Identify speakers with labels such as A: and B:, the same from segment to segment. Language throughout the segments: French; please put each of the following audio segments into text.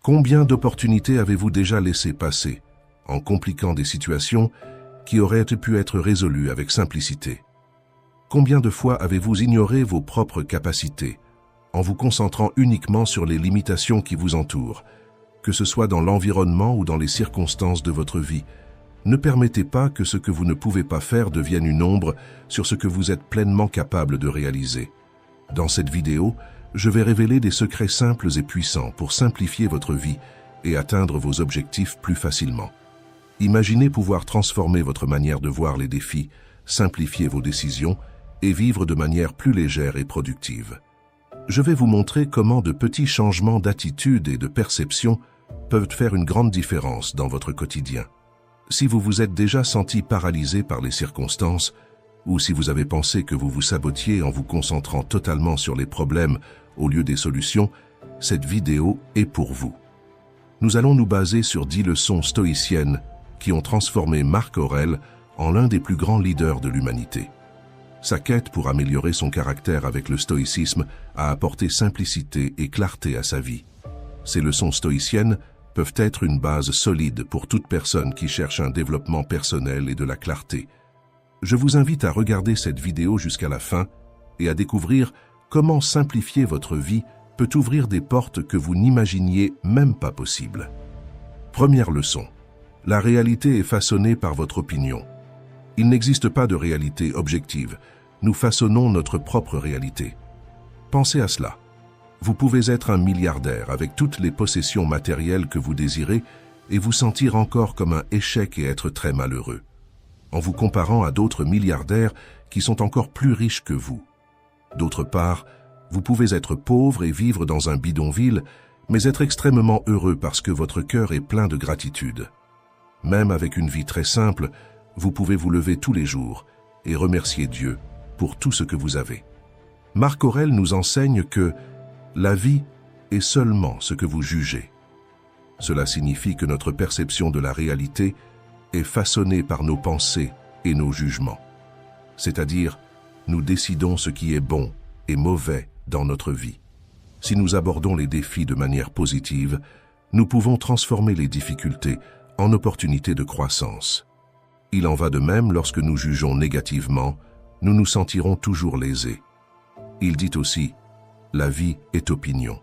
A: Combien d'opportunités avez-vous déjà laissé passer, en compliquant des situations qui auraient pu être résolues avec simplicité? Combien de fois avez-vous ignoré vos propres capacités, en vous concentrant uniquement sur les limitations qui vous entourent, que ce soit dans l'environnement ou dans les circonstances de votre vie? Ne permettez pas que ce que vous ne pouvez pas faire devienne une ombre sur ce que vous êtes pleinement capable de réaliser. Dans cette vidéo, je vais révéler des secrets simples et puissants pour simplifier votre vie et atteindre vos objectifs plus facilement. Imaginez pouvoir transformer votre manière de voir les défis, simplifier vos décisions et vivre de manière plus légère et productive. Je vais vous montrer comment de petits changements d'attitude et de perception peuvent faire une grande différence dans votre quotidien. Si vous vous êtes déjà senti paralysé par les circonstances, ou si vous avez pensé que vous vous sabotiez en vous concentrant totalement sur les problèmes au lieu des solutions, cette vidéo est pour vous. Nous allons nous baser sur 10 leçons stoïciennes qui ont transformé Marc Aurèle en l'un des plus grands leaders de l'humanité. Sa quête pour améliorer son caractère avec le stoïcisme a apporté simplicité et clarté à sa vie. Ces leçons stoïciennes peuvent être une base solide pour toute personne qui cherche un développement personnel et de la clarté. Je vous invite à regarder cette vidéo jusqu'à la fin et à découvrir comment simplifier votre vie peut ouvrir des portes que vous n'imaginiez même pas possibles. Première leçon. La réalité est façonnée par votre opinion. Il n'existe pas de réalité objective. Nous façonnons notre propre réalité. Pensez à cela. Vous pouvez être un milliardaire avec toutes les possessions matérielles que vous désirez et vous sentir encore comme un échec et être très malheureux, en vous comparant à d'autres milliardaires qui sont encore plus riches que vous. D'autre part, vous pouvez être pauvre et vivre dans un bidonville, mais être extrêmement heureux parce que votre cœur est plein de gratitude. Même avec une vie très simple, vous pouvez vous lever tous les jours et remercier Dieu pour tout ce que vous avez. Marc Aurèle nous enseigne que la vie est seulement ce que vous jugez. Cela signifie que notre perception de la réalité est façonnée par nos pensées et nos jugements. C'est-à-dire, nous décidons ce qui est bon et mauvais dans notre vie. Si nous abordons les défis de manière positive, nous pouvons transformer les difficultés en opportunités de croissance. Il en va de même lorsque nous jugeons négativement, nous nous sentirons toujours lésés. Il dit aussi, la vie est opinion.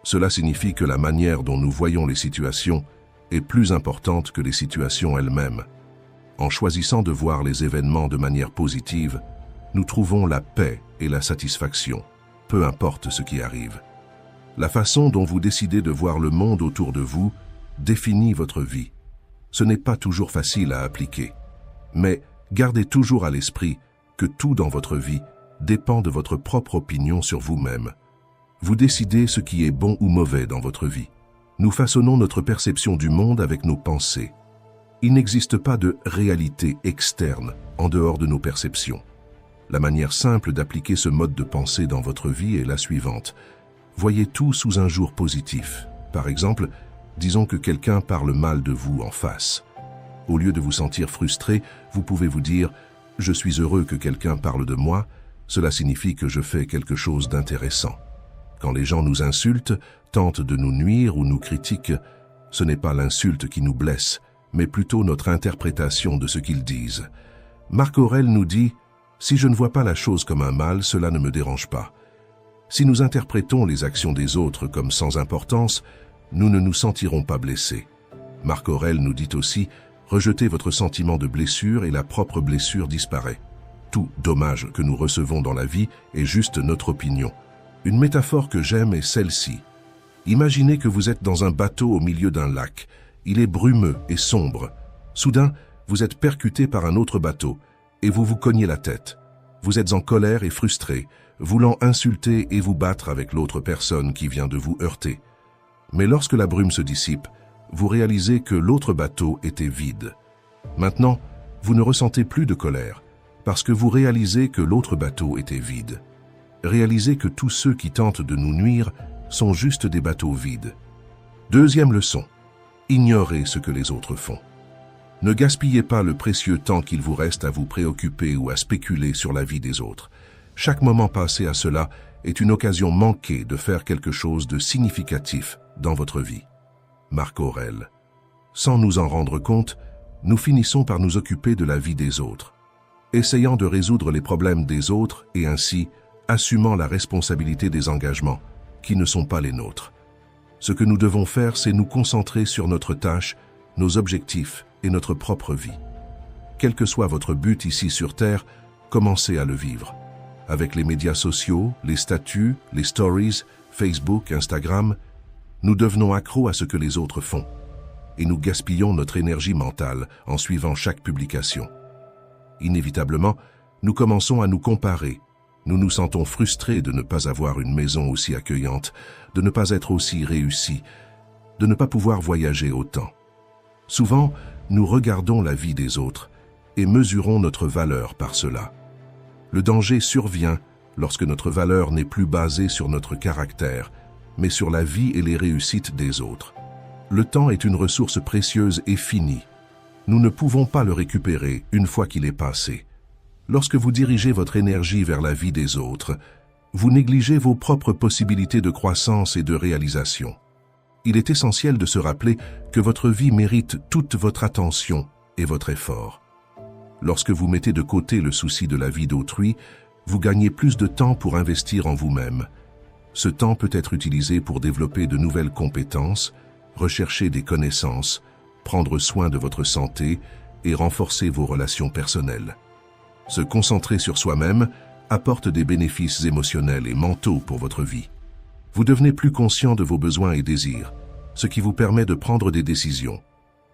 A: Cela signifie que la manière dont nous voyons les situations est plus importante que les situations elles-mêmes. En choisissant de voir les événements de manière positive, nous trouvons la paix et la satisfaction, peu importe ce qui arrive. La façon dont vous décidez de voir le monde autour de vous définit votre vie. Ce n'est pas toujours facile à appliquer, mais gardez toujours à l'esprit que tout dans votre vie dépend de votre propre opinion sur vous-même. Vous décidez ce qui est bon ou mauvais dans votre vie. Nous façonnons notre perception du monde avec nos pensées. Il n'existe pas de réalité externe en dehors de nos perceptions. La manière simple d'appliquer ce mode de pensée dans votre vie est la suivante. Voyez tout sous un jour positif. Par exemple, disons que quelqu'un parle mal de vous en face. Au lieu de vous sentir frustré, vous pouvez vous dire « Je suis heureux que quelqu'un parle de moi, cela signifie que je fais quelque chose d'intéressant. » Quand les gens nous insultent, tentent de nous nuire ou nous critiquent, ce n'est pas l'insulte qui nous blesse, mais plutôt notre interprétation de ce qu'ils disent. Marc Aurèle nous dit « Si je ne vois pas la chose comme un mal, cela ne me dérange pas. » Si nous interprétons les actions des autres comme sans importance, nous ne nous sentirons pas blessés. Marc Aurèle nous dit aussi « Rejetez votre sentiment de blessure et la propre blessure disparaît. » Tout dommage que nous recevons dans la vie est juste notre opinion. Une métaphore que j'aime est celle-ci. Imaginez que vous êtes dans un bateau au milieu d'un lac. Il est brumeux et sombre. Soudain, vous êtes percuté par un autre bateau et vous vous cognez la tête. Vous êtes en colère et frustré, voulant insulter et vous battre avec l'autre personne qui vient de vous heurter. Mais lorsque la brume se dissipe, vous réalisez que l'autre bateau était vide. Maintenant, vous ne ressentez plus de colère, parce que vous réalisez que l'autre bateau était vide. Réalisez que tous ceux qui tentent de nous nuire sont juste des bateaux vides. Deuxième leçon, ignorez ce que les autres font. Ne gaspillez pas le précieux temps qu'il vous reste à vous préoccuper ou à spéculer sur la vie des autres. Chaque moment passé à cela est une occasion manquée de faire quelque chose de significatif dans votre vie. Marc Aurèle. Sans nous en rendre compte, nous finissons par nous occuper de la vie des autres, essayant de résoudre les problèmes des autres et ainsi assumant la responsabilité des engagements qui ne sont pas les nôtres. Ce que nous devons faire, c'est nous concentrer sur notre tâche, nos objectifs et notre propre vie. Quel que soit votre but ici sur Terre, commencez à le vivre. Avec les médias sociaux, les statuts, les stories, Facebook, Instagram, nous devenons accros à ce que les autres font. Et nous gaspillons notre énergie mentale en suivant chaque publication. Inévitablement, nous commençons à nous comparer. Nous nous sentons frustrés de ne pas avoir une maison aussi accueillante, de ne pas être aussi réussis, de ne pas pouvoir voyager autant. Souvent, nous regardons la vie des autres et mesurons notre valeur par cela. Le danger survient lorsque notre valeur n'est plus basée sur notre caractère, mais sur la vie et les réussites des autres. Le temps est une ressource précieuse et finie. Nous ne pouvons pas le récupérer une fois qu'il est passé. Lorsque vous dirigez votre énergie vers la vie des autres, vous négligez vos propres possibilités de croissance et de réalisation. Il est essentiel de se rappeler que votre vie mérite toute votre attention et votre effort. Lorsque vous mettez de côté le souci de la vie d'autrui, vous gagnez plus de temps pour investir en vous-même. Ce temps peut être utilisé pour développer de nouvelles compétences, rechercher des connaissances, prendre soin de votre santé et renforcer vos relations personnelles. Se concentrer sur soi-même apporte des bénéfices émotionnels et mentaux pour votre vie. Vous devenez plus conscient de vos besoins et désirs, ce qui vous permet de prendre des décisions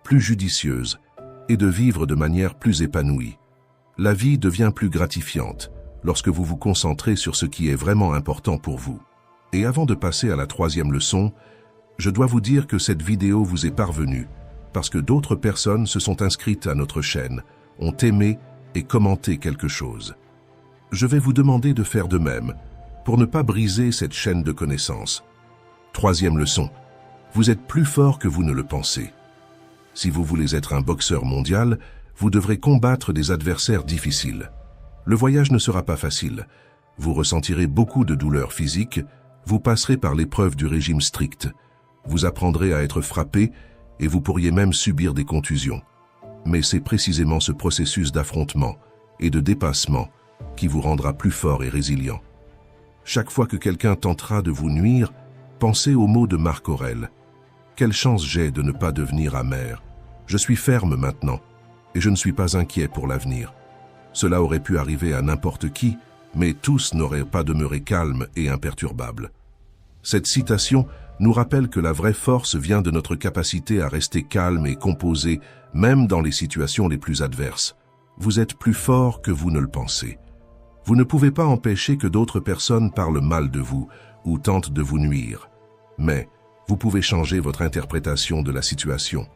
A: plus judicieuses et de vivre de manière plus épanouie. La vie devient plus gratifiante lorsque vous vous concentrez sur ce qui est vraiment important pour vous. Et avant de passer à la troisième leçon, je dois vous dire que cette vidéo vous est parvenue parce que d'autres personnes se sont inscrites à notre chaîne, ont aimé et commenté quelque chose. Je vais vous demander de faire de même pour ne pas briser cette chaîne de connaissances. Troisième leçon, vous êtes plus fort que vous ne le pensez. Si vous voulez être un boxeur mondial, vous devrez combattre des adversaires difficiles. Le voyage ne sera pas facile. Vous ressentirez beaucoup de douleurs physiques, vous passerez par l'épreuve du régime strict. Vous apprendrez à être frappé et vous pourriez même subir des contusions. Mais c'est précisément ce processus d'affrontement et de dépassement qui vous rendra plus fort et résilient. Chaque fois que quelqu'un tentera de vous nuire, pensez aux mots de Marc Aurèle. Quelle chance j'ai de ne pas devenir amer. Je suis ferme maintenant et je ne suis pas inquiet pour l'avenir. Cela aurait pu arriver à n'importe qui, mais tous n'auraient pas demeuré calmes et imperturbables. Cette citation nous rappelle que la vraie force vient de notre capacité à rester calme et composé, même dans les situations les plus adverses. Vous êtes plus fort que vous ne le pensez. Vous ne pouvez pas empêcher que d'autres personnes parlent mal de vous ou tentent de vous nuire. Mais vous pouvez changer votre interprétation de la situation.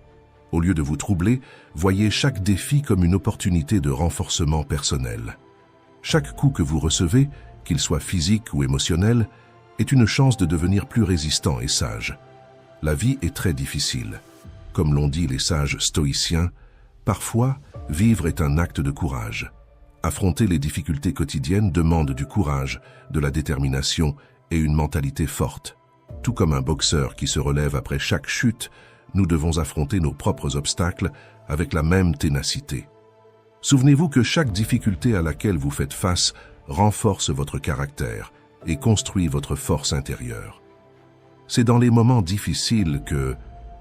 A: Au lieu de vous troubler, voyez chaque défi comme une opportunité de renforcement personnel. Chaque coup que vous recevez, qu'il soit physique ou émotionnel, est une chance de devenir plus résistant et sage. La vie est très difficile. Comme l'ont dit les sages stoïciens, parfois, vivre est un acte de courage. Affronter les difficultés quotidiennes demande du courage, de la détermination et une mentalité forte. Tout comme un boxeur qui se relève après chaque chute, nous devons affronter nos propres obstacles avec la même ténacité. Souvenez-vous que chaque difficulté à laquelle vous faites face renforce votre caractère et construit votre force intérieure. C'est dans les moments difficiles que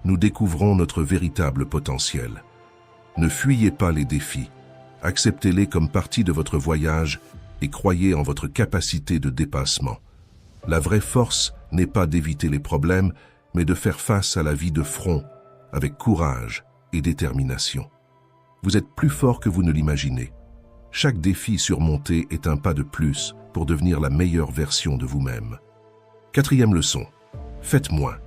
A: nous découvrons notre véritable potentiel. Ne fuyez pas les défis, acceptez-les comme partie de votre voyage et croyez en votre capacité de dépassement. La vraie force n'est pas d'éviter les problèmes, mais de faire face à la vie de front, avec courage et détermination. Vous êtes plus fort que vous ne l'imaginez. Chaque défi surmonté est un pas de plus pour devenir la meilleure version de vous-même. Quatrième leçon, faites moins.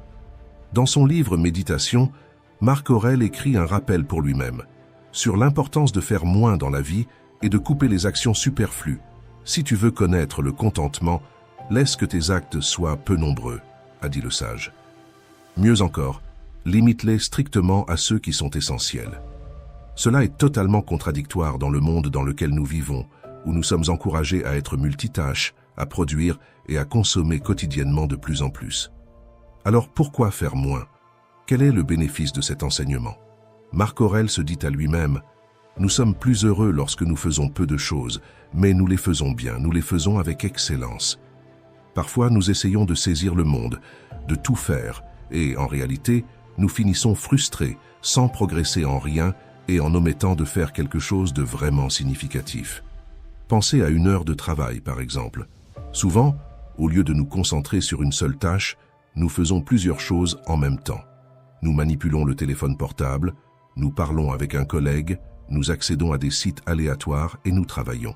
A: Dans son livre Méditation, Marc Aurèle écrit un rappel pour lui-même sur l'importance de faire moins dans la vie et de couper les actions superflues. Si tu veux connaître le contentement, laisse que tes actes soient peu nombreux, a dit le sage. Mieux encore, limite-les strictement à ceux qui sont essentiels. Cela est totalement contradictoire dans le monde dans lequel nous vivons, où nous sommes encouragés à être multitâches, à produire et à consommer quotidiennement de plus en plus. Alors pourquoi faire moins? Quel est le bénéfice de cet enseignement? Marc Aurèle se dit à lui-même: « Nous sommes plus heureux lorsque nous faisons peu de choses, mais nous les faisons bien, nous les faisons avec excellence. » Parfois, nous essayons de saisir le monde, de tout faire, et en réalité, nous finissons frustrés, sans progresser en rien et en omettant de faire quelque chose de vraiment significatif. Pensez à une heure de travail, par exemple. Souvent, au lieu de nous concentrer sur une seule tâche, nous faisons plusieurs choses en même temps. Nous manipulons le téléphone portable, nous parlons avec un collègue, nous accédons à des sites aléatoires et nous travaillons.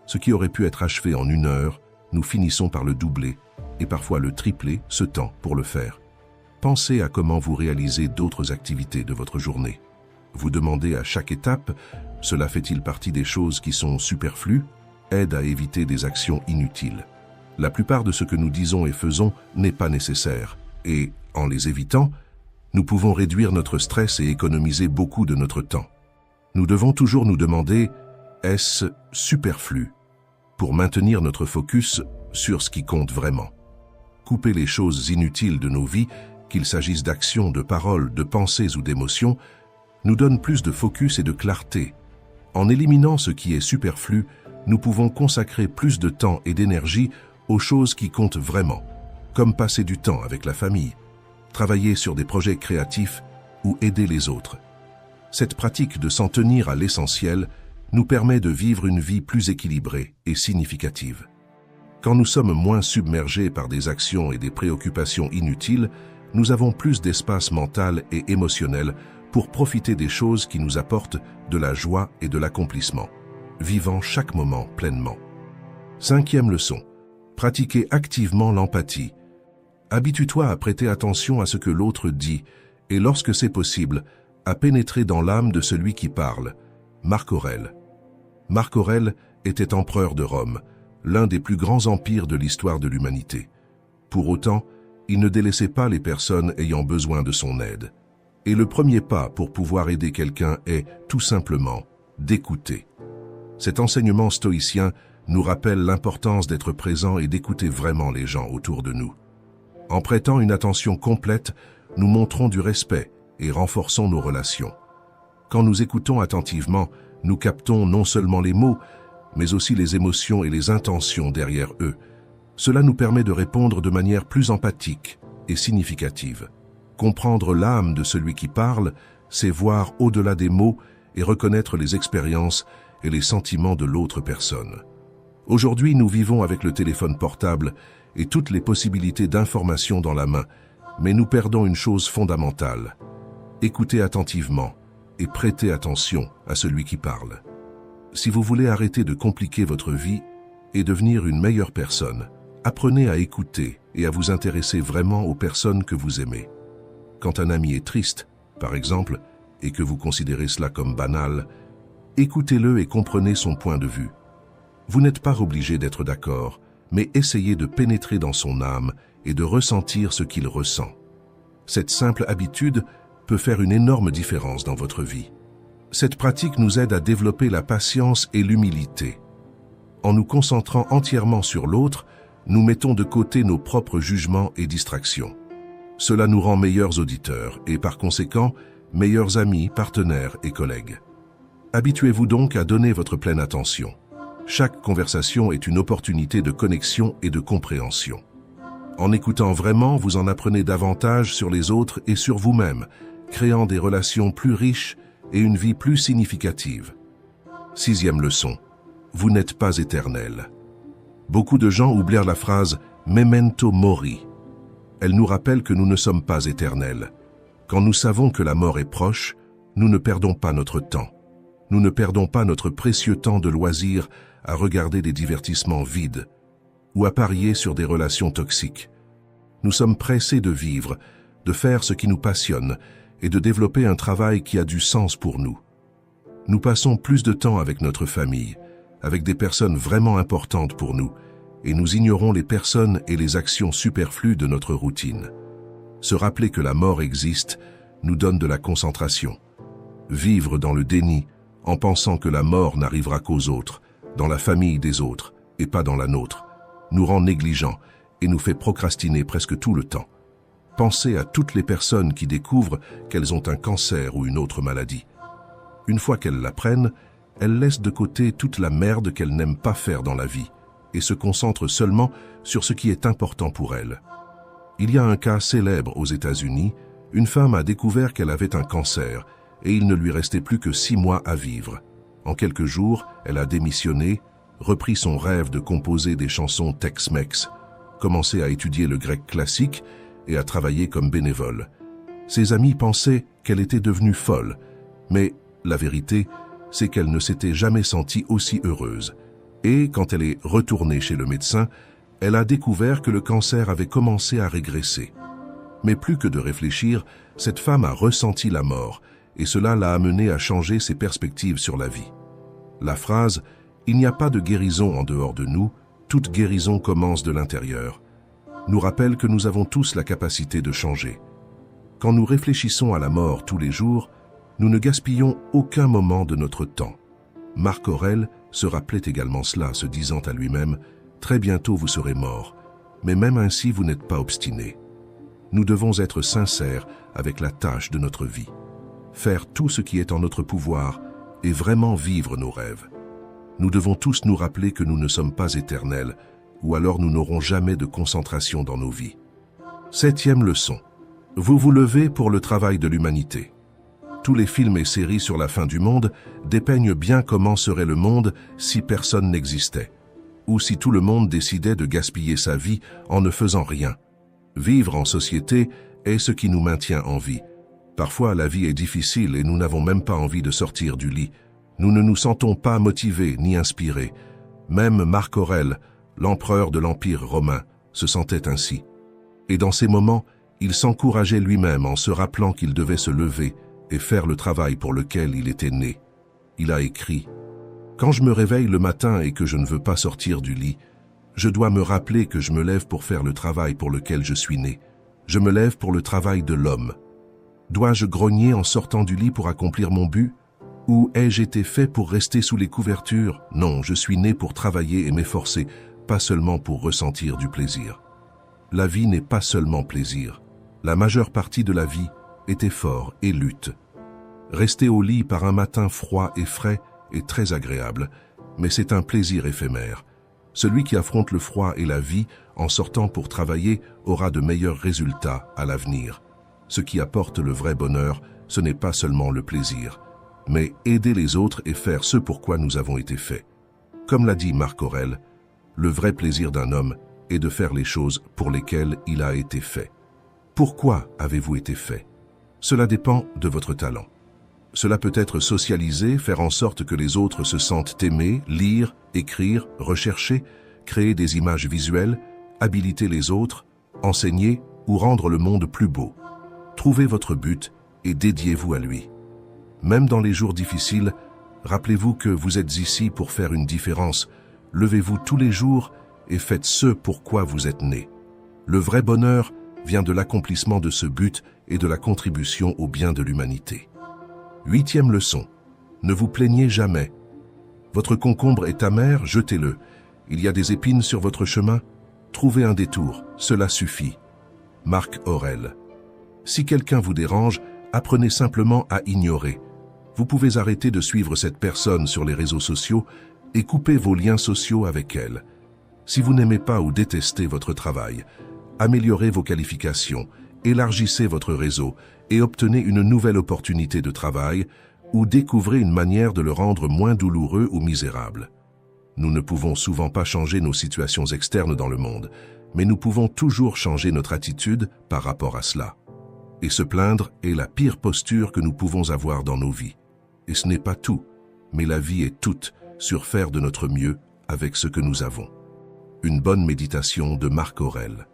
A: Ce qui aurait pu être achevé en une heure, nous finissons par le doubler et parfois le tripler ce temps pour le faire. Pensez à comment vous réalisez d'autres activités de votre journée. Vous demandez à chaque étape: cela fait-il partie des choses qui sont superflues? Aide à éviter des actions inutiles. La plupart de ce que nous disons et faisons n'est pas nécessaire, et, en les évitant, nous pouvons réduire notre stress et économiser beaucoup de notre temps. Nous devons toujours nous demander: est-ce superflu? Pour maintenir notre focus sur ce qui compte vraiment. Couper les choses inutiles de nos vies, qu'il s'agisse d'actions, de paroles, de pensées ou d'émotions, nous donne plus de focus et de clarté. En éliminant ce qui est superflu, nous pouvons consacrer plus de temps et d'énergie aux choses qui comptent vraiment, comme passer du temps avec la famille, travailler sur des projets créatifs ou aider les autres. Cette pratique de s'en tenir à l'essentiel nous permet de vivre une vie plus équilibrée et significative. Quand nous sommes moins submergés par des actions et des préoccupations inutiles, nous avons plus d'espace mental et émotionnel pour profiter des choses qui nous apportent de la joie et de l'accomplissement, vivant chaque moment pleinement. 5e leçon. Pratiquez activement l'empathie. Habitue-toi à prêter attention à ce que l'autre dit et, lorsque c'est possible, à pénétrer dans l'âme de celui qui parle. Marc Aurèle. Marc Aurèle était empereur de Rome, l'un des plus grands empires de l'histoire de l'humanité. Pour autant, il ne délaissait pas les personnes ayant besoin de son aide. Et le premier pas pour pouvoir aider quelqu'un est, tout simplement, d'écouter. Cet enseignement stoïcien nous rappelle l'importance d'être présent et d'écouter vraiment les gens autour de nous. En prêtant une attention complète, nous montrons du respect et renforçons nos relations. Quand nous écoutons attentivement, nous captons non seulement les mots, mais aussi les émotions et les intentions derrière eux. Cela nous permet de répondre de manière plus empathique et significative. Comprendre l'âme de celui qui parle, c'est voir au-delà des mots et reconnaître les expériences et les sentiments de l'autre personne. Aujourd'hui, nous vivons avec le téléphone portable et toutes les possibilités d'information dans la main, mais nous perdons une chose fondamentale. Écoutez attentivement et prêtez attention à celui qui parle. Si vous voulez arrêter de compliquer votre vie et devenir une meilleure personne, apprenez à écouter et à vous intéresser vraiment aux personnes que vous aimez. Quand un ami est triste, par exemple, et que vous considérez cela comme banal, écoutez-le et comprenez son point de vue. Vous n'êtes pas obligé d'être d'accord, mais essayez de pénétrer dans son âme et de ressentir ce qu'il ressent. Cette simple habitude peut faire une énorme différence dans votre vie. Cette pratique nous aide à développer la patience et l'humilité. En nous concentrant entièrement sur l'autre, nous mettons de côté nos propres jugements et distractions. Cela nous rend meilleurs auditeurs et, par conséquent, meilleurs amis, partenaires et collègues. Habituez-vous donc à donner votre pleine attention. Chaque conversation est une opportunité de connexion et de compréhension. En écoutant vraiment, vous en apprenez davantage sur les autres et sur vous-même, créant des relations plus riches et une vie plus significative. 6e leçon. Vous n'êtes pas éternel. Beaucoup de gens oublient la phrase « memento mori ». Elle nous rappelle que nous ne sommes pas éternels. Quand nous savons que la mort est proche, nous ne perdons pas notre temps. Nous ne perdons pas notre précieux temps de loisir à regarder des divertissements vides ou à parier sur des relations toxiques. Nous sommes pressés de vivre, de faire ce qui nous passionne et de développer un travail qui a du sens pour nous. Nous passons plus de temps avec notre famille, avec des personnes vraiment importantes pour nous, et nous ignorons les personnes et les actions superflues de notre routine. Se rappeler que la mort existe nous donne de la concentration. Vivre dans le déni, en pensant que la mort n'arrivera qu'aux autres, dans la famille des autres et pas dans la nôtre, nous rend négligents et nous fait procrastiner presque tout le temps. Pensez à toutes les personnes qui découvrent qu'elles ont un cancer ou une autre maladie. Une fois qu'elles l'apprennent, elles laissent de côté toute la merde qu'elles n'aiment pas faire dans la vie et se concentrent seulement sur ce qui est important pour elles. Il y a un cas célèbre aux États-Unis. Une femme a découvert qu'elle avait un cancer et il ne lui restait plus que 6 mois à vivre. En quelques jours, elle a démissionné, repris son rêve de composer des chansons Tex-Mex, commencé à étudier le grec classique et à travailler comme bénévole. Ses amis pensaient qu'elle était devenue folle, mais la vérité, c'est qu'elle ne s'était jamais sentie aussi heureuse. Et quand elle est retournée chez le médecin, elle a découvert que le cancer avait commencé à régresser. Mais plus que de réfléchir, cette femme a ressenti la mort, et cela l'a amenée à changer ses perspectives sur la vie. La phrase « Il n'y a pas de guérison en dehors de nous, toute guérison commence de l'intérieur » nous rappelle que nous avons tous la capacité de changer. Quand nous réfléchissons à la mort tous les jours, nous ne gaspillons aucun moment de notre temps. Marc Aurèle se rappelait également cela, se disant à lui-même « Très bientôt vous serez mort, mais même ainsi vous n'êtes pas obstiné. » Nous devons être sincères avec la tâche de notre vie, faire tout ce qui est en notre pouvoir et vraiment vivre nos rêves. Nous devons tous nous rappeler que nous ne sommes pas éternels, ou alors nous n'aurons jamais de concentration dans nos vies. 7e leçon. Vous vous levez pour le travail de l'humanité. Tous les films et séries sur la fin du monde dépeignent bien comment serait le monde si personne n'existait, ou si tout le monde décidait de gaspiller sa vie en ne faisant rien. Vivre en société est ce qui nous maintient en vie. Parfois, la vie est difficile et nous n'avons même pas envie de sortir du lit. Nous ne nous sentons pas motivés ni inspirés. Même Marc Aurèle, l'empereur de l'Empire romain, se sentait ainsi. Et dans ces moments, il s'encourageait lui-même en se rappelant qu'il devait se lever et faire le travail pour lequel il était né. Il a écrit « Quand je me réveille le matin et que je ne veux pas sortir du lit, je dois me rappeler que je me lève pour faire le travail pour lequel je suis né. Je me lève pour le travail de l'homme. Dois-je grogner en sortant du lit pour accomplir mon but? Ou ai-je été fait pour rester sous les couvertures? Non, je suis né pour travailler et m'efforcer, pas seulement pour ressentir du plaisir. La vie n'est pas seulement plaisir. La majeure partie de la vie est effort et lutte. Rester au lit par un matin froid et frais est très agréable, mais c'est un plaisir éphémère. Celui qui affronte le froid et la vie en sortant pour travailler aura de meilleurs résultats à l'avenir. Ce qui apporte le vrai bonheur, ce n'est pas seulement le plaisir, mais aider les autres et faire ce pour quoi nous avons été faits. Comme l'a dit Marc Aurèle, le vrai plaisir d'un homme est de faire les choses pour lesquelles il a été fait. Pourquoi avez-vous été fait? Cela dépend de votre talent. Cela peut être socialiser, faire en sorte que les autres se sentent aimés, lire, écrire, rechercher, créer des images visuelles, habiliter les autres, enseigner ou rendre le monde plus beau. Trouvez votre but et dédiez-vous à lui. Même dans les jours difficiles, rappelez-vous que vous êtes ici pour faire une différence. Levez-vous tous les jours et faites ce pour quoi vous êtes né. Le vrai bonheur vient de l'accomplissement de ce but et de la contribution au bien de l'humanité. 8e leçon. Ne vous plaignez jamais. Votre concombre est amer, jetez-le. Il y a des épines sur votre chemin, trouvez un détour, cela suffit. Marc Aurèle. Si quelqu'un vous dérange, apprenez simplement à ignorer. Vous pouvez arrêter de suivre cette personne sur les réseaux sociaux et couper vos liens sociaux avec elle. Si vous n'aimez pas ou détestez votre travail, améliorez vos qualifications, élargissez votre réseau et obtenez une nouvelle opportunité de travail ou découvrez une manière de le rendre moins douloureux ou misérable. Nous ne pouvons souvent pas changer nos situations externes dans le monde, mais nous pouvons toujours changer notre attitude par rapport à cela. Et se plaindre est la pire posture que nous pouvons avoir dans nos vies. Et ce n'est pas tout, mais la vie est toute sur faire de notre mieux avec ce que nous avons. Une bonne méditation de Marc Aurèle.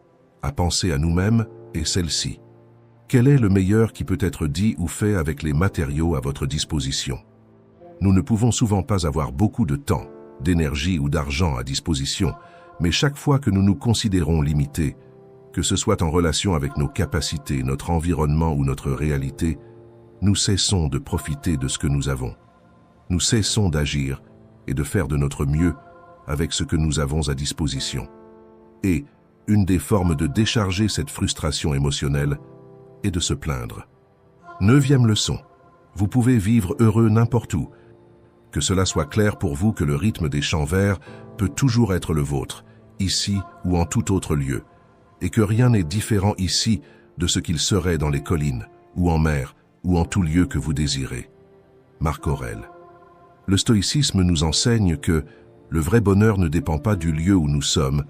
A: À penser à nous-mêmes est celle-ci. Quel est le meilleur qui peut être dit ou fait avec les matériaux à votre disposition? Nous ne pouvons souvent pas avoir beaucoup de temps, d'énergie ou d'argent à disposition, mais chaque fois que nous nous considérons limités, que ce soit en relation avec nos capacités, notre environnement ou notre réalité, nous cessons de profiter de ce que nous avons. Nous cessons d'agir et de faire de notre mieux avec ce que nous avons à disposition. Et, une des formes de décharger cette frustration émotionnelle est de se plaindre. 9e leçon. Vous pouvez vivre heureux n'importe où. Que cela soit clair pour vous que le rythme des champs verts peut toujours être le vôtre, ici ou en tout autre lieu, et que rien n'est différent ici de ce qu'il serait dans les collines, ou en mer, ou en tout lieu que vous désirez. Marc Aurèle. Le stoïcisme nous enseigne que le vrai bonheur ne dépend pas du lieu où nous sommes,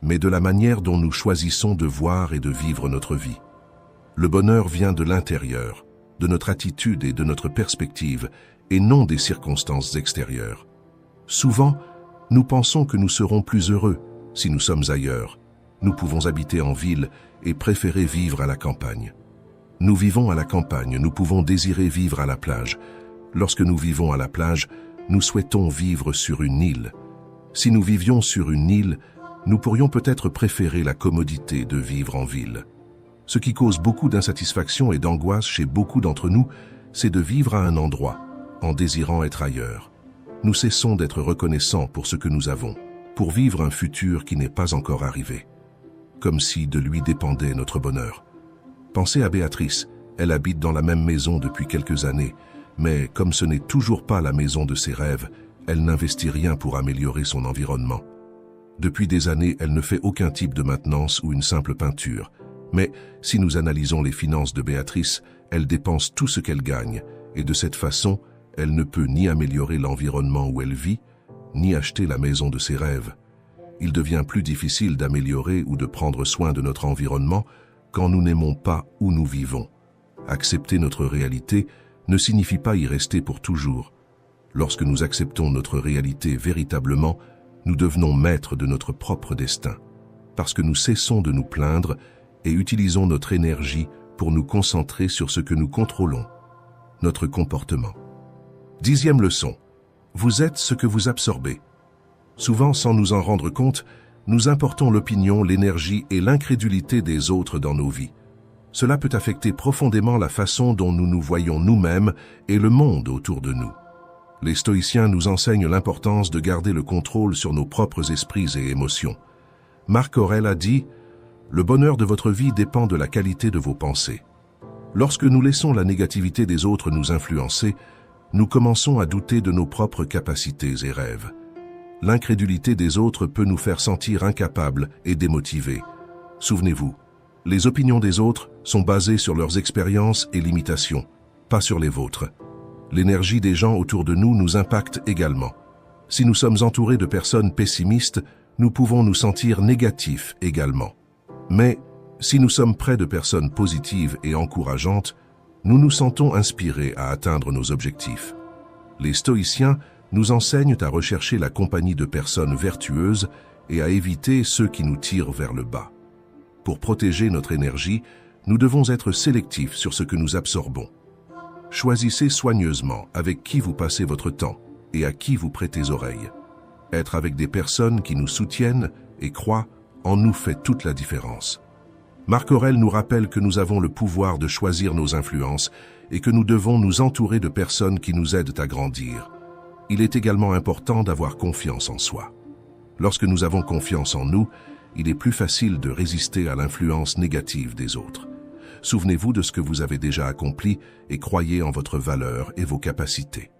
A: mais de la manière dont nous choisissons de voir et de vivre notre vie. Le bonheur vient de l'intérieur, de notre attitude et de notre perspective, et non des circonstances extérieures. Souvent, nous pensons que nous serons plus heureux si nous sommes ailleurs. Nous pouvons habiter en ville et préférer vivre à la campagne. Nous vivons à la campagne, nous pouvons désirer vivre à la plage. Lorsque nous vivons à la plage, nous souhaitons vivre sur une île. Si nous vivions sur une île, nous pourrions peut-être préférer la commodité de vivre en ville. Ce qui cause beaucoup d'insatisfaction et d'angoisse chez beaucoup d'entre nous, c'est de vivre à un endroit, en désirant être ailleurs. Nous cessons d'être reconnaissants pour ce que nous avons, pour vivre un futur qui n'est pas encore arrivé. Comme si de lui dépendait notre bonheur. Pensez à Béatrice, elle habite dans la même maison depuis quelques années, mais comme ce n'est toujours pas la maison de ses rêves, elle n'investit rien pour améliorer son environnement. Depuis des années, elle ne fait aucun type de maintenance ou une simple peinture. Mais si nous analysons les finances de Béatrice, elle dépense tout ce qu'elle gagne, et de cette façon, elle ne peut ni améliorer l'environnement où elle vit, ni acheter la maison de ses rêves. Il devient plus difficile d'améliorer ou de prendre soin de notre environnement quand nous n'aimons pas où nous vivons. Accepter notre réalité ne signifie pas y rester pour toujours. Lorsque nous acceptons notre réalité véritablement, nous devenons maîtres de notre propre destin, parce que nous cessons de nous plaindre et utilisons notre énergie pour nous concentrer sur ce que nous contrôlons, notre comportement. 10e leçon. Vous êtes ce que vous absorbez. Souvent, sans nous en rendre compte, nous importons l'opinion, l'énergie et l'incrédulité des autres dans nos vies. Cela peut affecter profondément la façon dont nous nous voyons nous-mêmes et le monde autour de nous. Les stoïciens nous enseignent l'importance de garder le contrôle sur nos propres esprits et émotions. Marc Aurèle a dit « Le bonheur de votre vie dépend de la qualité de vos pensées. » Lorsque nous laissons la négativité des autres nous influencer, nous commençons à douter de nos propres capacités et rêves. L'incrédulité des autres peut nous faire sentir incapables et démotivés. Souvenez-vous, les opinions des autres sont basées sur leurs expériences et limitations, pas sur les vôtres. L'énergie des gens autour de nous nous impacte également. Si nous sommes entourés de personnes pessimistes, nous pouvons nous sentir négatifs également. Mais si nous sommes près de personnes positives et encourageantes, nous nous sentons inspirés à atteindre nos objectifs. Les stoïciens nous enseignent à rechercher la compagnie de personnes vertueuses et à éviter ceux qui nous tirent vers le bas. Pour protéger notre énergie, nous devons être sélectifs sur ce que nous absorbons. Choisissez soigneusement avec qui vous passez votre temps et à qui vous prêtez oreille. Être avec des personnes qui nous soutiennent et croient en nous fait toute la différence. Marc Aurèle nous rappelle que nous avons le pouvoir de choisir nos influences et que nous devons nous entourer de personnes qui nous aident à grandir. Il est également important d'avoir confiance en soi. Lorsque nous avons confiance en nous, il est plus facile de résister à l'influence négative des autres. Souvenez-vous de ce que vous avez déjà accompli et croyez en votre valeur et vos capacités.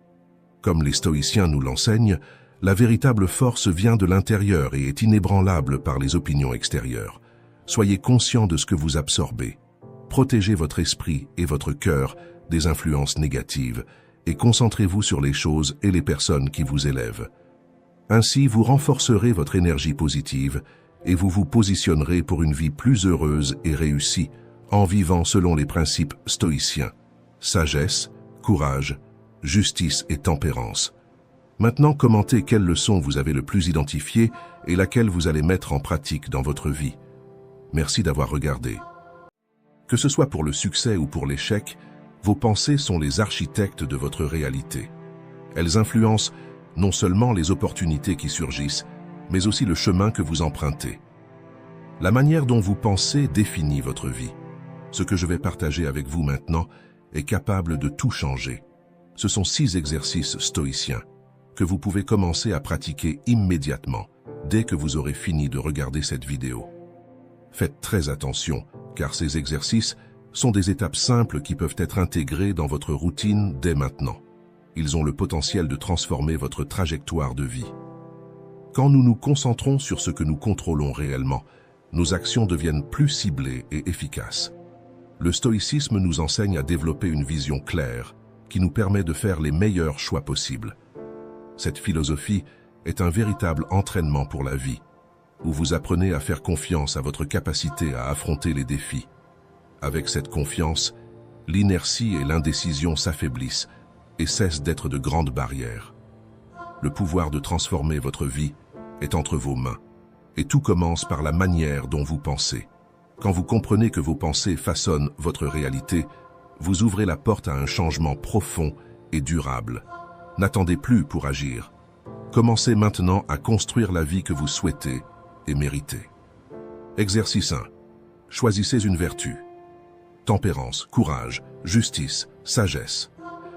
A: Comme les stoïciens nous l'enseignent, la véritable force vient de l'intérieur et est inébranlable par les opinions extérieures. Soyez conscient de ce que vous absorbez. Protégez votre esprit et votre cœur des influences négatives et concentrez-vous sur les choses et les personnes qui vous élèvent. Ainsi, vous renforcerez votre énergie positive et vous vous positionnerez pour une vie plus heureuse et réussie en vivant selon les principes stoïciens, sagesse, courage, justice et tempérance. Maintenant, commentez quelle leçon vous avez le plus identifiée et laquelle vous allez mettre en pratique dans votre vie. Merci d'avoir regardé. Que ce soit pour le succès ou pour l'échec, vos pensées sont les architectes de votre réalité. Elles influencent non seulement les opportunités qui surgissent, mais aussi le chemin que vous empruntez. La manière dont vous pensez définit votre vie. Ce que je vais partager avec vous maintenant est capable de tout changer. Ce sont 6 exercices stoïciens que vous pouvez commencer à pratiquer immédiatement, dès que vous aurez fini de regarder cette vidéo. Faites très attention, car ces exercices sont des étapes simples qui peuvent être intégrées dans votre routine dès maintenant. Ils ont le potentiel de transformer votre trajectoire de vie. Quand nous nous concentrons sur ce que nous contrôlons réellement, nos actions deviennent plus ciblées et efficaces. Le stoïcisme nous enseigne à développer une vision claire qui nous permet de faire les meilleurs choix possibles. Cette philosophie est un véritable entraînement pour la vie, où vous apprenez à faire confiance à votre capacité à affronter les défis. Avec cette confiance, l'inertie et l'indécision s'affaiblissent et cessent d'être de grandes barrières. Le pouvoir de transformer votre vie est entre vos mains, et tout commence par la manière dont vous pensez. Quand vous comprenez que vos pensées façonnent votre réalité, vous ouvrez la porte à un changement profond et durable. N'attendez plus pour agir. Commencez maintenant à construire la vie que vous souhaitez et méritez. Exercice 1. Choisissez une vertu. Tempérance, courage, justice, sagesse.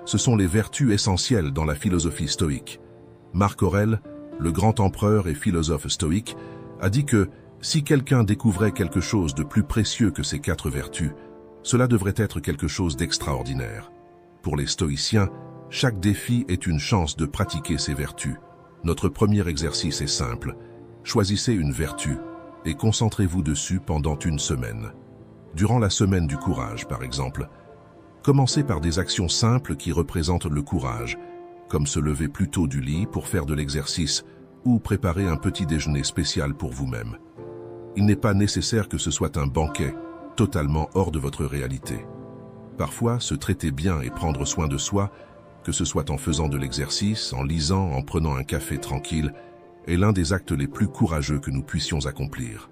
A: Ce sont les vertus essentielles dans la philosophie stoïque. Marc Aurèle, le grand empereur et philosophe stoïque, a dit que si quelqu'un découvrait quelque chose de plus précieux que ces 4 vertus, cela devrait être quelque chose d'extraordinaire. Pour les stoïciens, chaque défi est une chance de pratiquer ces vertus. Notre premier exercice est simple. Choisissez une vertu et concentrez-vous dessus pendant une semaine. Durant la semaine du courage, par exemple, commencez par des actions simples qui représentent le courage, comme se lever plus tôt du lit pour faire de l'exercice ou préparer un petit déjeuner spécial pour vous-même. Il n'est pas nécessaire que ce soit un banquet, totalement hors de votre réalité. Parfois, se traiter bien et prendre soin de soi, que ce soit en faisant de l'exercice, en lisant, en prenant un café tranquille, est l'un des actes les plus courageux que nous puissions accomplir.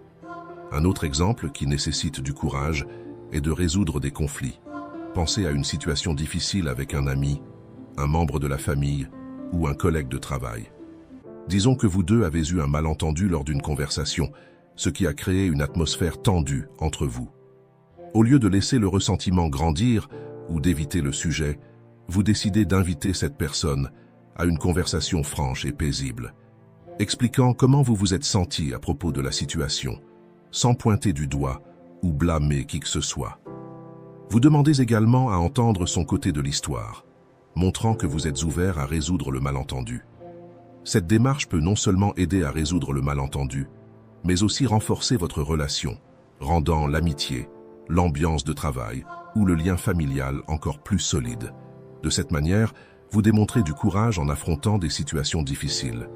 A: Un autre exemple qui nécessite du courage est de résoudre des conflits. Pensez à une situation difficile avec un ami, un membre de la famille ou un collègue de travail. Disons que vous deux avez eu un malentendu lors d'une conversation, ce qui a créé une atmosphère tendue entre vous. Au lieu de laisser le ressentiment grandir ou d'éviter le sujet, vous décidez d'inviter cette personne à une conversation franche et paisible, expliquant comment vous vous êtes senti à propos de la situation, sans pointer du doigt ou blâmer qui que ce soit. Vous demandez également à entendre son côté de l'histoire, montrant que vous êtes ouvert à résoudre le malentendu. Cette démarche peut non seulement aider à résoudre le malentendu, mais aussi renforcer votre relation, rendant l'amitié, l'ambiance de travail ou le lien familial encore plus solide. De cette manière, vous démontrez du courage en affrontant des situations difficiles.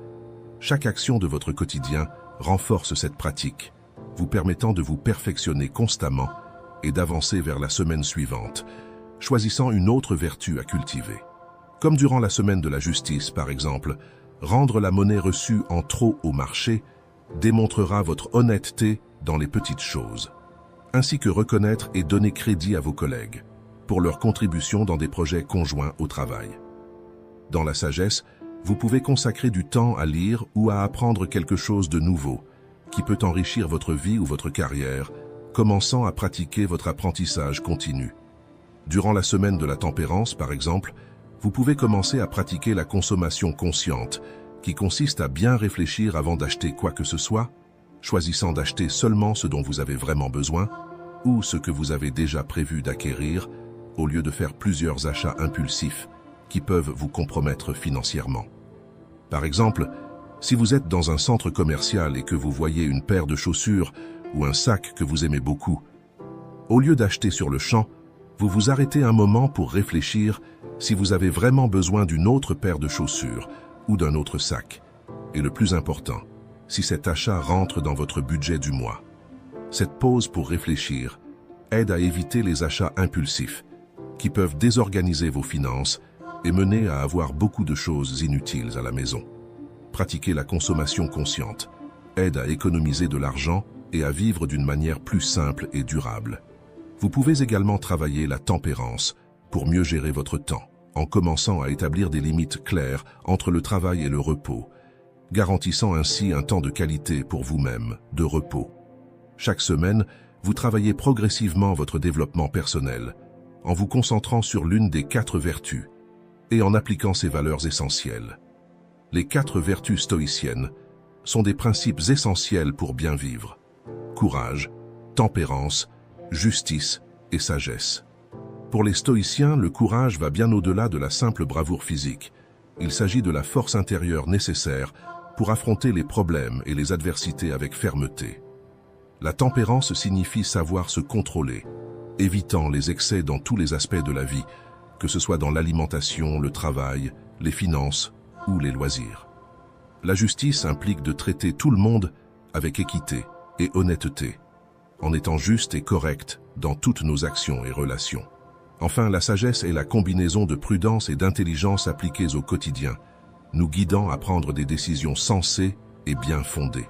A: Chaque action de votre quotidien renforce cette pratique, vous permettant de vous perfectionner constamment et d'avancer vers la semaine suivante, choisissant une autre vertu à cultiver. Comme durant la semaine de la justice, par exemple, rendre la monnaie reçue en trop au marché démontrera votre honnêteté dans les petites choses, ainsi que reconnaître et donner crédit à vos collègues pour leur contribution dans des projets conjoints au travail. Dans la sagesse, vous pouvez consacrer du temps à lire ou à apprendre quelque chose de nouveau qui peut enrichir votre vie ou votre carrière, commençant à pratiquer votre apprentissage continu. Durant la semaine de la tempérance, par exemple, vous pouvez commencer à pratiquer la consommation consciente, qui consiste à bien réfléchir avant d'acheter quoi que ce soit, choisissant d'acheter seulement ce dont vous avez vraiment besoin ou ce que vous avez déjà prévu d'acquérir, au lieu de faire plusieurs achats impulsifs qui peuvent vous compromettre financièrement. Par exemple, si vous êtes dans un centre commercial et que vous voyez une paire de chaussures ou un sac que vous aimez beaucoup, au lieu d'acheter sur le champ, vous vous arrêtez un moment pour réfléchir si vous avez vraiment besoin d'une autre paire de chaussures ou d'un autre sac. Et le plus important, si cet achat rentre dans votre budget du mois. Cette pause pour réfléchir aide à éviter les achats impulsifs qui peuvent désorganiser vos finances et mener à avoir beaucoup de choses inutiles à la maison. Pratiquer la consommation consciente aide à économiser de l'argent et à vivre d'une manière plus simple et durable. Vous pouvez également travailler la tempérance pour mieux gérer votre temps, en commençant à établir des limites claires entre le travail et le repos, garantissant ainsi un temps de qualité pour vous-même, de repos. Chaque semaine, vous travaillez progressivement votre développement personnel, en vous concentrant sur l'une des 4 vertus et en appliquant ces valeurs essentielles. Les 4 vertus stoïciennes sont des principes essentiels pour bien vivre. Courage, tempérance, justice et sagesse. Pour les stoïciens, le courage va bien au-delà de la simple bravoure physique. Il s'agit de la force intérieure nécessaire pour affronter les problèmes et les adversités avec fermeté. La tempérance signifie savoir se contrôler, évitant les excès dans tous les aspects de la vie, que ce soit dans l'alimentation, le travail, les finances ou les loisirs. La justice implique de traiter tout le monde avec équité et honnêteté, en étant juste et correct dans toutes nos actions et relations. Enfin, la sagesse est la combinaison de prudence et d'intelligence appliquées au quotidien, nous guidant à prendre des décisions sensées et bien fondées.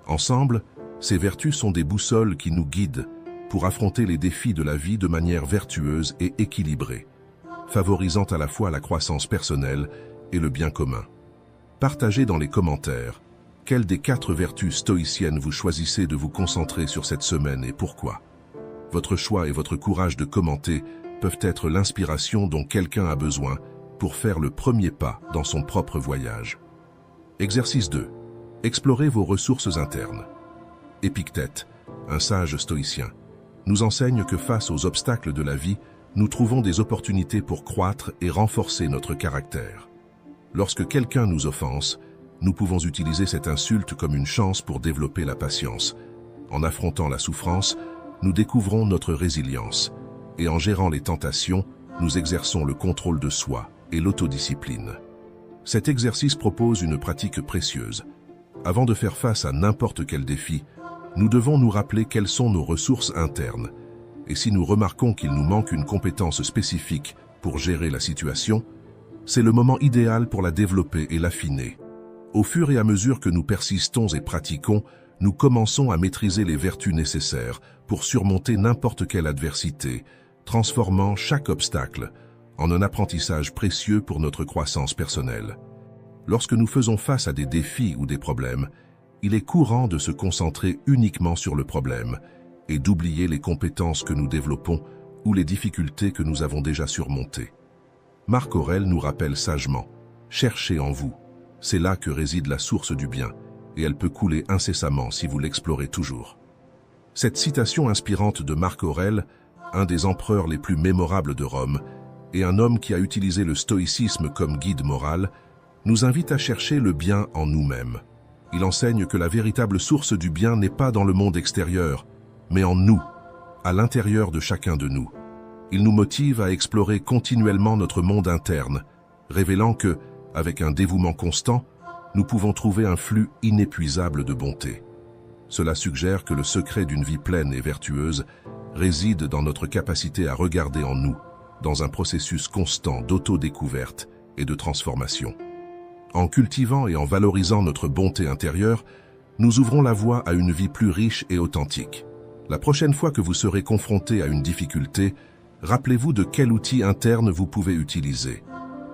A: Ensemble, ces vertus sont des boussoles qui nous guident pour affronter les défis de la vie de manière vertueuse et équilibrée, favorisant à la fois la croissance personnelle et le bien commun. Partagez dans les commentaires quelle des 4 vertus stoïciennes vous choisissez de vous concentrer sur cette semaine et pourquoi. Votre choix et votre courage de commenter peuvent être l'inspiration dont quelqu'un a besoin pour faire le premier pas dans son propre voyage. Exercice 2. Explorez vos ressources internes. Épictète, un sage stoïcien, nous enseigne que face aux obstacles de la vie, nous trouvons des opportunités pour croître et renforcer notre caractère. Lorsque quelqu'un nous offense, nous pouvons utiliser cette insulte comme une chance pour développer la patience. En affrontant la souffrance, nous découvrons notre résilience. Et en gérant les tentations, nous exerçons le contrôle de soi et l'autodiscipline. Cet exercice propose une pratique précieuse. Avant de faire face à n'importe quel défi, nous devons nous rappeler quelles sont nos ressources internes. Et si nous remarquons qu'il nous manque une compétence spécifique pour gérer la situation, c'est le moment idéal pour la développer et l'affiner. Au fur et à mesure que nous persistons et pratiquons, nous commençons à maîtriser les vertus nécessaires pour surmonter n'importe quelle adversité, transformant chaque obstacle en un apprentissage précieux pour notre croissance personnelle. Lorsque nous faisons face à des défis ou des problèmes, il est courant de se concentrer uniquement sur le problème et d'oublier les compétences que nous développons ou les difficultés que nous avons déjà surmontées. Marc Aurèle nous rappelle sagement « Cherchez en vous, c'est là que réside la source du bien, et elle peut couler incessamment si vous l'explorez toujours. » Cette citation inspirante de Marc Aurèle, un des empereurs les plus mémorables de Rome, et un homme qui a utilisé le stoïcisme comme guide moral, nous invite à chercher le bien en nous-mêmes. Il enseigne que la véritable source du bien n'est pas dans le monde extérieur, mais en nous, à l'intérieur de chacun de nous. Il nous motive à explorer continuellement notre monde interne, révélant que, avec un dévouement constant, nous pouvons trouver un flux inépuisable de bonté. Cela suggère que le secret d'une vie pleine et vertueuse réside dans notre capacité à regarder en nous, dans un processus constant d'auto-découverte et de transformation. En cultivant et en valorisant notre bonté intérieure, nous ouvrons la voie à une vie plus riche et authentique. La prochaine fois que vous serez confronté à une difficulté, rappelez-vous de quel outil interne vous pouvez utiliser.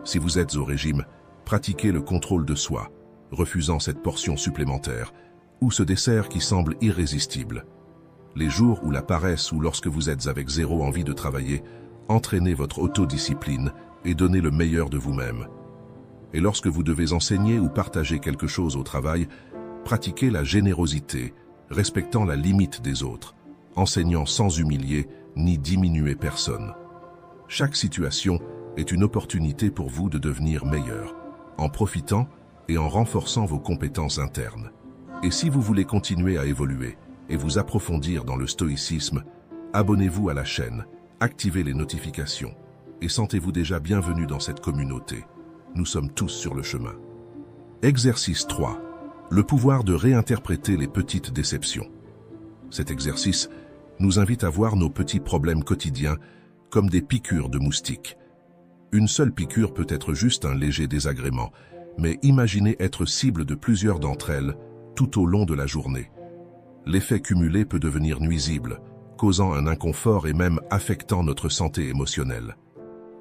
A: Si vous êtes au régime, pratiquez le contrôle de soi, refusant cette portion supplémentaire, ou ce dessert qui semble irrésistible. Les jours où la paresse ou lorsque vous êtes avec zéro envie de travailler, entraînez votre autodiscipline et donnez le meilleur de vous-même. Et lorsque vous devez enseigner ou partager quelque chose au travail, pratiquez la générosité, respectant la limite des autres, enseignant sans humilier ni diminuer personne. Chaque situation est une opportunité pour vous de devenir meilleur, en profitant et en renforçant vos compétences internes. Et si vous voulez continuer à évoluer et vous approfondir dans le stoïcisme, abonnez-vous à la chaîne, activez les notifications et sentez-vous déjà bienvenu dans cette communauté. Nous sommes tous sur le chemin. Exercice 3. Le pouvoir de réinterpréter les petites déceptions. Cet exercice nous invite à voir nos petits problèmes quotidiens comme des piqûres de moustiques. Une seule piqûre peut être juste un léger désagrément, mais imaginez être cible de plusieurs d'entre elles tout au long de la journée. L'effet cumulé peut devenir nuisible, causant un inconfort et même affectant notre santé émotionnelle.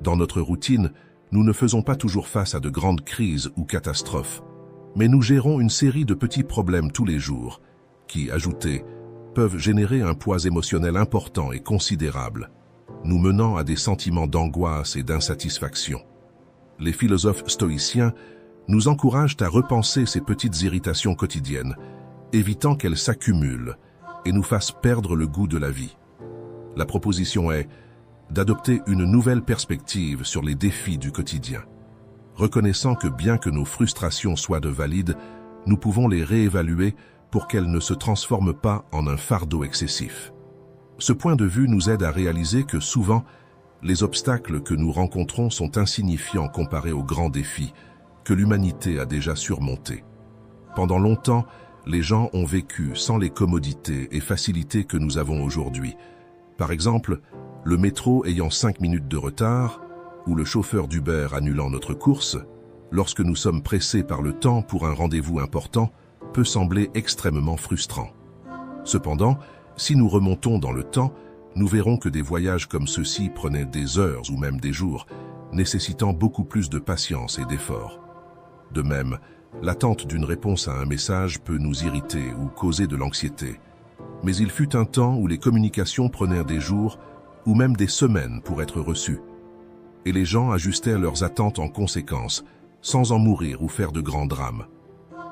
A: Dans notre routine, nous ne faisons pas toujours face à de grandes crises ou catastrophes, mais nous gérons une série de petits problèmes tous les jours, qui, ajoutés, peuvent générer un poids émotionnel important et considérable, nous menant à des sentiments d'angoisse et d'insatisfaction. Les philosophes stoïciens nous encouragent à repenser ces petites irritations quotidiennes, évitant qu'elles s'accumulent et nous fasse perdre le goût de la vie. La proposition est d'adopter une nouvelle perspective sur les défis du quotidien, reconnaissant que bien que nos frustrations soient de valides, nous pouvons les réévaluer pour qu'elles ne se transforment pas en un fardeau excessif. Ce point de vue nous aide à réaliser que souvent, les obstacles que nous rencontrons sont insignifiants comparés aux grands défis que l'humanité a déjà surmontés. Pendant longtemps, les gens ont vécu sans les commodités et facilités que nous avons aujourd'hui. Par exemple, le métro ayant 5 minutes de retard, ou le chauffeur d'Uber annulant notre course, lorsque nous sommes pressés par le temps pour un rendez-vous important, peut sembler extrêmement frustrant. Cependant, si nous remontons dans le temps, nous verrons que des voyages comme ceux-ci prenaient des heures ou même des jours, nécessitant beaucoup plus de patience et d'efforts. De même, l'attente d'une réponse à un message peut nous irriter ou causer de l'anxiété. Mais il fut un temps où les communications prenaient des jours ou même des semaines pour être reçues. Et les gens ajustèrent leurs attentes en conséquence, sans en mourir ou faire de grands drames.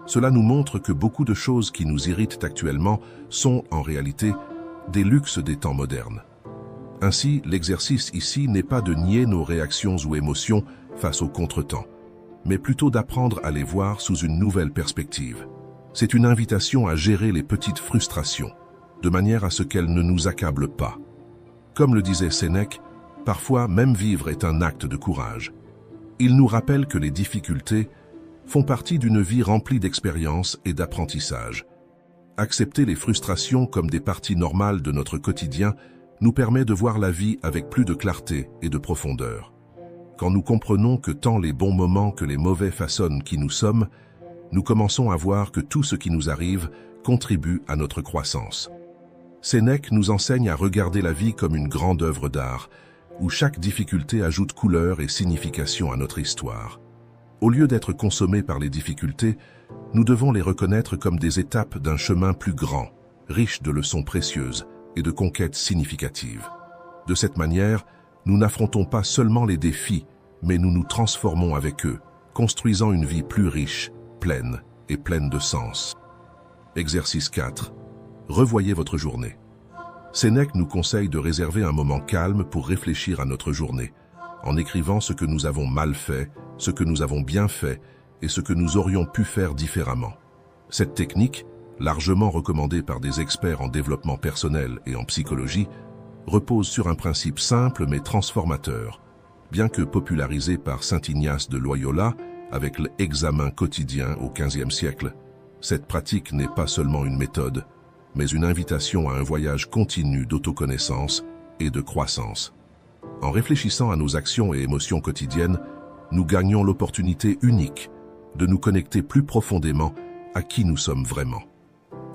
A: Cela nous montre que beaucoup de choses qui nous irritent actuellement sont, en réalité, des luxes des temps modernes. Ainsi, l'exercice ici n'est pas de nier nos réactions ou émotions face aux contretemps, mais plutôt d'apprendre à les voir sous une nouvelle perspective. C'est une invitation à gérer les petites frustrations, de manière à ce qu'elles ne nous accablent pas. Comme le disait Sénèque, parfois même vivre est un acte de courage. Il nous rappelle que les difficultés font partie d'une vie remplie d'expériences et d'apprentissage. Accepter les frustrations comme des parties normales de notre quotidien nous permet de voir la vie avec plus de clarté et de profondeur. Quand nous comprenons que tant les bons moments que les mauvais façonnent qui nous sommes, nous commençons à voir que tout ce qui nous arrive contribue à notre croissance. Sénèque nous enseigne à regarder la vie comme une grande œuvre d'art, où chaque difficulté ajoute couleur et signification à notre histoire. Au lieu d'être consommés par les difficultés, nous devons les reconnaître comme des étapes d'un chemin plus grand, riche de leçons précieuses et de conquêtes significatives. De cette manière, nous n'affrontons pas seulement les défis, mais nous nous transformons avec eux, construisant une vie plus riche, pleine et pleine de sens. Exercice 4. Revoyez votre journée. Sénèque nous conseille de réserver un moment calme pour réfléchir à notre journée, en écrivant ce que nous avons mal fait, ce que nous avons bien fait et ce que nous aurions pu faire différemment. Cette technique, largement recommandée par des experts en développement personnel et en psychologie, repose sur un principe simple mais transformateur. Bien que popularisé par saint Ignace de Loyola avec l'examen quotidien au XVe siècle, cette pratique n'est pas seulement une méthode, mais une invitation à un voyage continu d'autoconnaissance et de croissance. En réfléchissant à nos actions et émotions quotidiennes, nous gagnons l'opportunité unique de nous connecter plus profondément à qui nous sommes vraiment.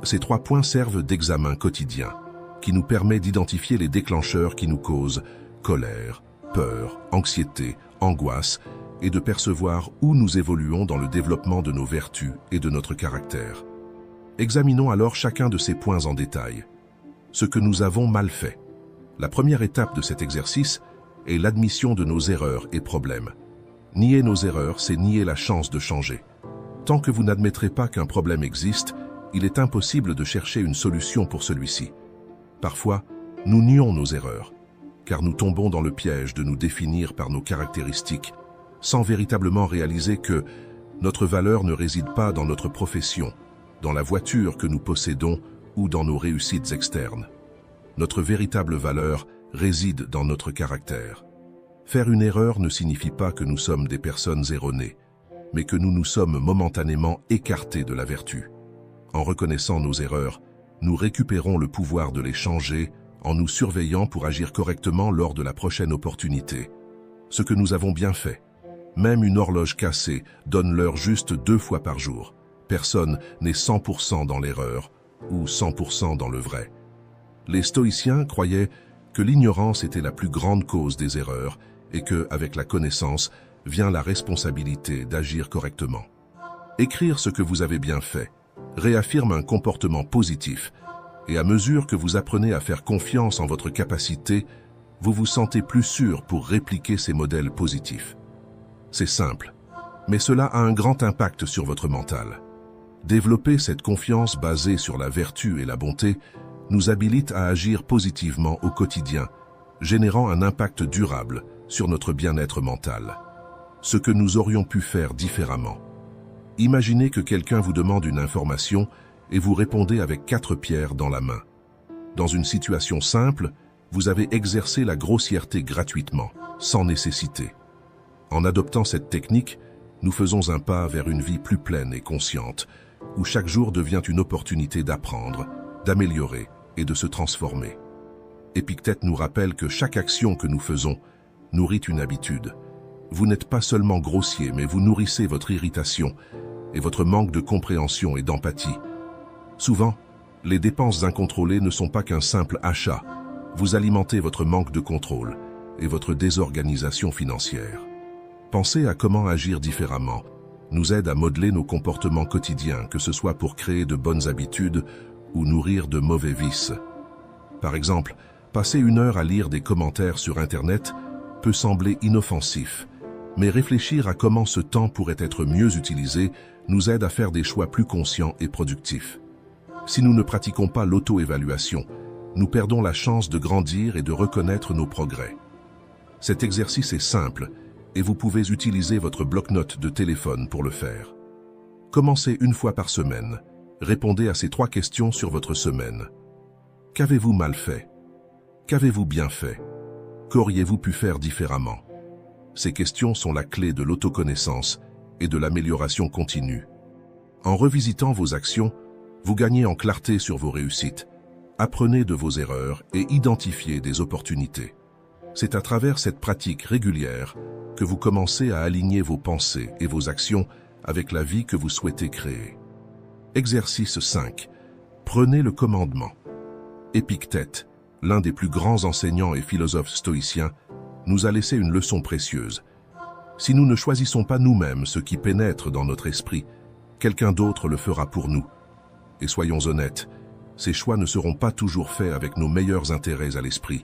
A: Ces 3 points servent d'examen quotidien, qui nous permet d'identifier les déclencheurs qui nous causent colère, peur, anxiété, angoisse, et de percevoir où nous évoluons dans le développement de nos vertus et de notre caractère. Examinons alors chacun de ces points en détail. Ce que nous avons mal fait. La première étape de cet exercice est l'admission de nos erreurs et problèmes. Nier nos erreurs, c'est nier la chance de changer. Tant que vous n'admettrez pas qu'un problème existe, il est impossible de chercher une solution pour celui-ci. Parfois, nous nions nos erreurs, car nous tombons dans le piège de nous définir par nos caractéristiques, sans véritablement réaliser que notre valeur ne réside pas dans notre profession, dans la voiture que nous possédons ou dans nos réussites externes. Notre véritable valeur réside dans notre caractère. Faire une erreur ne signifie pas que nous sommes des personnes erronées, mais que nous nous sommes momentanément écartés de la vertu. En reconnaissant nos erreurs, nous récupérons le pouvoir de les changer en nous surveillant pour agir correctement lors de la prochaine opportunité. Ce que nous avons bien fait. Même une horloge cassée donne l'heure juste 2 fois par jour. Personne n'est 100% dans l'erreur ou 100% dans le vrai. Les stoïciens croyaient que l'ignorance était la plus grande cause des erreurs et que, avec la connaissance, vient la responsabilité d'agir correctement. Écrire ce que vous avez bien fait réaffirme un comportement positif et à mesure que vous apprenez à faire confiance en votre capacité, vous vous sentez plus sûr pour répliquer ces modèles positifs. C'est simple, mais cela a un grand impact sur votre mental. Développer cette confiance basée sur la vertu et la bonté nous habilite à agir positivement au quotidien, générant un impact durable sur notre bien-être mental. Ce que nous aurions pu faire différemment. Imaginez que quelqu'un vous demande une information et vous répondez avec 4 pierres dans la main. Dans une situation simple, vous avez exercé la grossièreté gratuitement, sans nécessité. En adoptant cette technique, nous faisons un pas vers une vie plus pleine et consciente, où chaque jour devient une opportunité d'apprendre, d'améliorer et de se transformer. Épictète nous rappelle que chaque action que nous faisons nourrit une habitude. Vous n'êtes pas seulement grossier, mais vous nourrissez votre irritation et votre manque de compréhension et d'empathie. Souvent, les dépenses incontrôlées ne sont pas qu'un simple achat. Vous alimentez votre manque de contrôle et votre désorganisation financière. Penser à comment agir différemment nous aide à modeler nos comportements quotidiens, que ce soit pour créer de bonnes habitudes ou nourrir de mauvais vices. Par exemple, passer 1 heure à lire des commentaires sur Internet peut sembler inoffensif, mais réfléchir à comment ce temps pourrait être mieux utilisé nous aide à faire des choix plus conscients et productifs. Si nous ne pratiquons pas l'auto-évaluation, nous perdons la chance de grandir et de reconnaître nos progrès. Cet exercice est simple et vous pouvez utiliser votre bloc-notes de téléphone pour le faire. Commencez 1 fois par semaine. Répondez à ces 3 questions sur votre semaine. Qu'avez-vous mal fait? Qu'avez-vous bien fait? Qu'auriez-vous pu faire différemment? Ces questions sont la clé de l'autoconnaissance et de l'amélioration continue. En revisitant vos actions, vous gagnez en clarté sur vos réussites, apprenez de vos erreurs et identifiez des opportunités. C'est à travers cette pratique régulière que vous commencez à aligner vos pensées et vos actions avec la vie que vous souhaitez créer. Exercice 5. Prenez le commandement. Épictète, l'un des plus grands enseignants et philosophes stoïciens, nous a laissé une leçon précieuse. Si nous ne choisissons pas nous-mêmes ce qui pénètre dans notre esprit, quelqu'un d'autre le fera pour nous. Et soyons honnêtes, ces choix ne seront pas toujours faits avec nos meilleurs intérêts à l'esprit.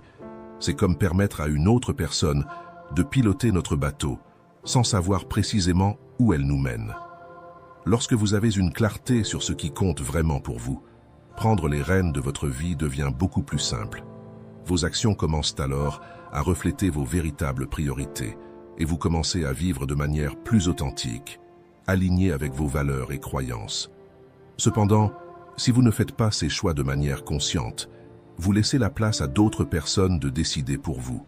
A: C'est comme permettre à une autre personne de piloter notre bateau, sans savoir précisément où elle nous mène. Lorsque vous avez une clarté sur ce qui compte vraiment pour vous, prendre les rênes de votre vie devient beaucoup plus simple. Vos actions commencent alors à refléter vos véritables priorités et vous commencez à vivre de manière plus authentique, alignée avec vos valeurs et croyances. Cependant, si vous ne faites pas ces choix de manière consciente, vous laissez la place à d'autres personnes de décider pour vous.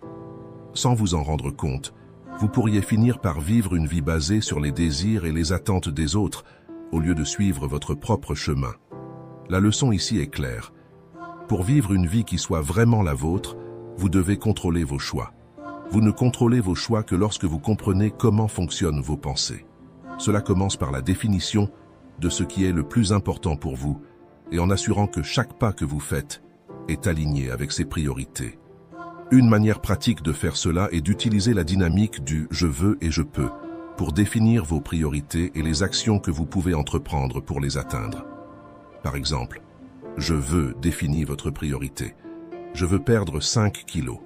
A: Sans vous en rendre compte, vous pourriez finir par vivre une vie basée sur les désirs et les attentes des autres, au lieu de suivre votre propre chemin. La leçon ici est claire. Pour vivre une vie qui soit vraiment la vôtre, vous devez contrôler vos choix. Vous ne contrôlez vos choix que lorsque vous comprenez comment fonctionnent vos pensées. Cela commence par la définition de ce qui est le plus important pour vous et en assurant que chaque pas que vous faites est aligné avec ses priorités. Une manière pratique de faire cela est d'utiliser la dynamique du « je veux et je peux » pour définir vos priorités et les actions que vous pouvez entreprendre pour les atteindre. Par exemple, « je veux » définit votre priorité. « Je veux perdre 5 kilos ».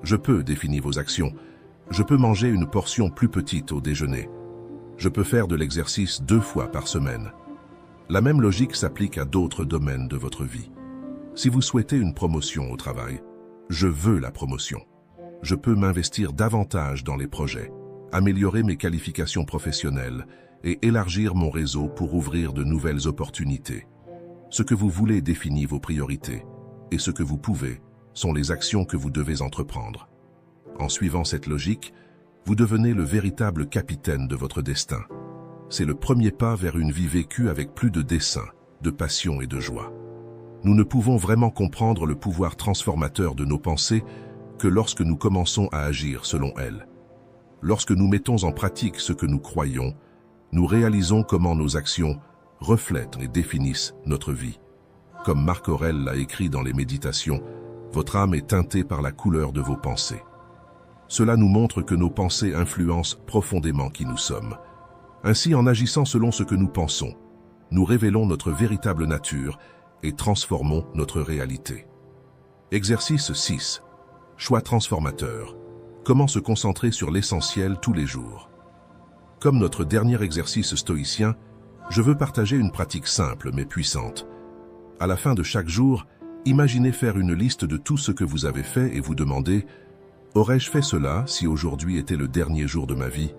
A: « Je peux » définit vos actions. « Je peux manger une portion plus petite au déjeuner ». « Je peux faire de l'exercice 2 fois par semaine ». La même logique s'applique à d'autres domaines de votre vie. Si vous souhaitez une promotion au travail, je veux la promotion. Je peux m'investir davantage dans les projets, améliorer mes qualifications professionnelles et élargir mon réseau pour ouvrir de nouvelles opportunités. Ce que vous voulez définit vos priorités et ce que vous pouvez sont les actions que vous devez entreprendre. En suivant cette logique, vous devenez le véritable capitaine de votre destin. C'est le premier pas vers une vie vécue avec plus de dessein, de passion et de joie. Nous ne pouvons vraiment comprendre le pouvoir transformateur de nos pensées que lorsque nous commençons à agir selon elles. Lorsque nous mettons en pratique ce que nous croyons, nous réalisons comment nos actions reflètent et définissent notre vie. Comme Marc Aurèle l'a écrit dans les Méditations, votre âme est teintée par la couleur de vos pensées. Cela nous montre que nos pensées influencent profondément qui nous sommes. Ainsi, en agissant selon ce que nous pensons, nous révélons notre véritable nature et transformons notre réalité. Exercice 6. Choix transformateur. Comment se concentrer sur l'essentiel tous les jours. Comme notre dernier exercice stoïcien, je veux partager une pratique simple mais puissante. À la fin de chaque jour, Imaginez faire une liste de tout ce que vous avez fait et vous demander « Aurais-je fait cela si aujourd'hui était le dernier jour de ma vie ?»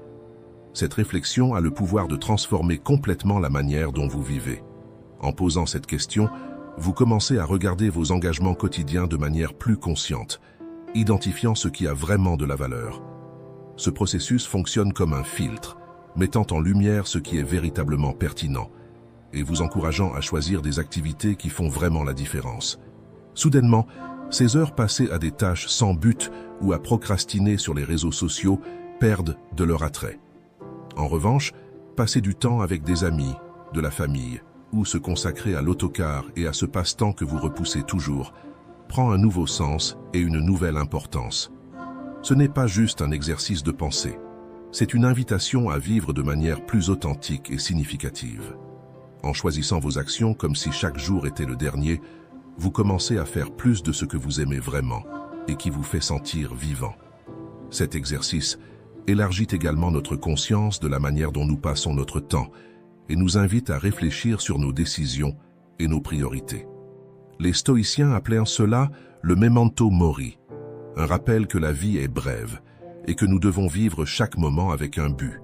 A: Cette réflexion a le pouvoir de transformer complètement la manière dont vous vivez. En posant cette question, vous commencez à regarder vos engagements quotidiens de manière plus consciente, identifiant ce qui a vraiment de la valeur. Ce processus fonctionne comme un filtre, mettant en lumière ce qui est véritablement pertinent et vous encourageant à choisir des activités qui font vraiment la différence. Soudainement, ces heures passées à des tâches sans but ou à procrastiner sur les réseaux sociaux perdent de leur attrait. En revanche, passer du temps avec des amis, de la famille, ou se consacrer à l'autocar et à ce passe-temps que vous repoussez toujours, prend un nouveau sens et une nouvelle importance. Ce n'est pas juste un exercice de pensée, c'est une invitation à vivre de manière plus authentique et significative. En choisissant vos actions comme si chaque jour était le dernier, vous commencez à faire plus de ce que vous aimez vraiment et qui vous fait sentir vivant. Cet exercice élargit également notre conscience de la manière dont nous passons notre temps et nous invite à réfléchir sur nos décisions et nos priorités. Les stoïciens appelaient cela le memento mori, un rappel que la vie est brève et que nous devons vivre chaque moment avec un but.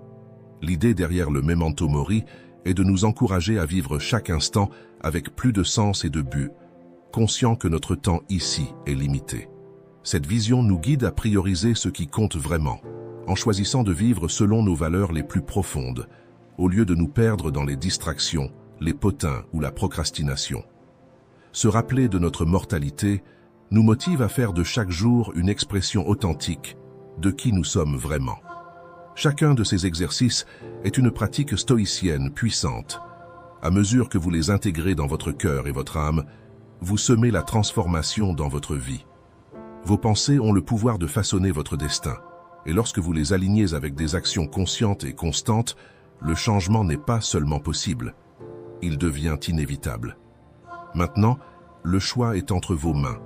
A: L'idée derrière le memento mori est de nous encourager à vivre chaque instant avec plus de sens et de but, conscient que notre temps ici est limité. Cette vision nous guide à prioriser ce qui compte vraiment, en choisissant de vivre selon nos valeurs les plus profondes, au lieu de nous perdre dans les distractions, les potins ou la procrastination. Se rappeler de notre mortalité nous motive à faire de chaque jour une expression authentique de qui nous sommes vraiment. Chacun de ces exercices est une pratique stoïcienne puissante. À mesure que vous les intégrez dans votre cœur et votre âme, vous semez la transformation dans votre vie. Vos pensées ont le pouvoir de façonner votre destin, et lorsque vous les alignez avec des actions conscientes et constantes, le changement n'est pas seulement possible, il devient inévitable. Maintenant, le choix est entre vos mains.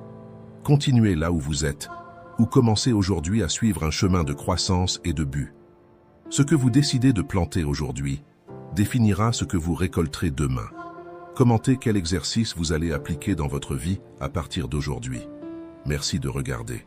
A: Continuez là où vous êtes, ou commencez aujourd'hui à suivre un chemin de croissance et de but. Ce que vous décidez de planter aujourd'hui définira ce que vous récolterez demain. Commentez quel exercice vous allez appliquer dans votre vie à partir d'aujourd'hui. Merci de regarder.